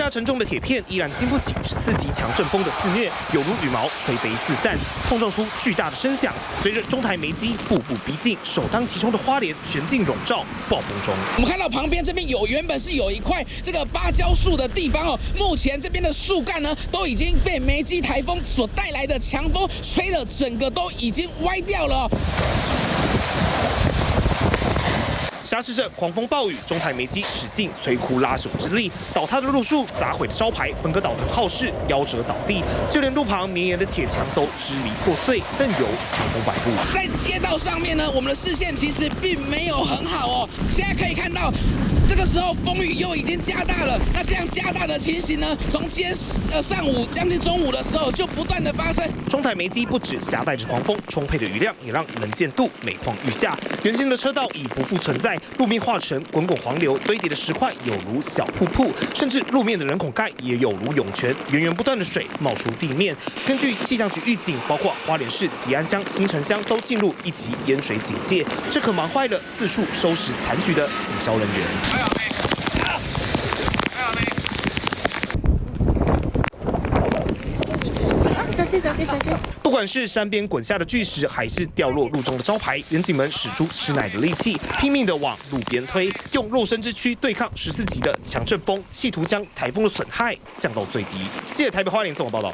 架沉重的铁片依然经不起4级强阵风的肆虐，犹如羽毛吹飞四散，碰撞出巨大的声响。随着中台煤机步步逼近，首当其冲的花莲全境笼罩暴风中。我们看到旁边这边原本是有一块这个芭蕉树的地方哦，目前这边的树干呢都已经被梅基台风所带来的强风吹得整个都已经歪掉了。挟持着狂风暴雨，中台煤机使尽摧枯拉朽之力，倒塌的路树、砸毁的招牌、分割岛的号志夭折倒地，就连路旁绵延的铁墙都支离破碎，任由强风摆布。在街道上面呢，我们的视线其实并没有很好哦。现在可以看到，这个时候风雨又已经加大了。那这样加大的情形呢，从今天上午将近中午的时候就不断的发生。中台煤机不止携带着狂风，充沛的雨量也让能见度每况愈下。原先的车道已不复存在。路面化成滚滚黄流，堆叠的石块有如小瀑布，甚至路面的人孔盖也有如涌泉，源源不断的水冒出地面。根据气象局预警，包括花莲市吉安乡、新城乡都进入1级淹水警戒，这可忙坏了4处收拾残局的警消人员。小心！不管是山边滚下的巨石，还是掉落路中的招牌，员警们使出吃奶的力气，拼命地往路边推，用肉身之躯对抗14级的强阵风，企图将台风的损害降到最低。记者台北花莲综合报道。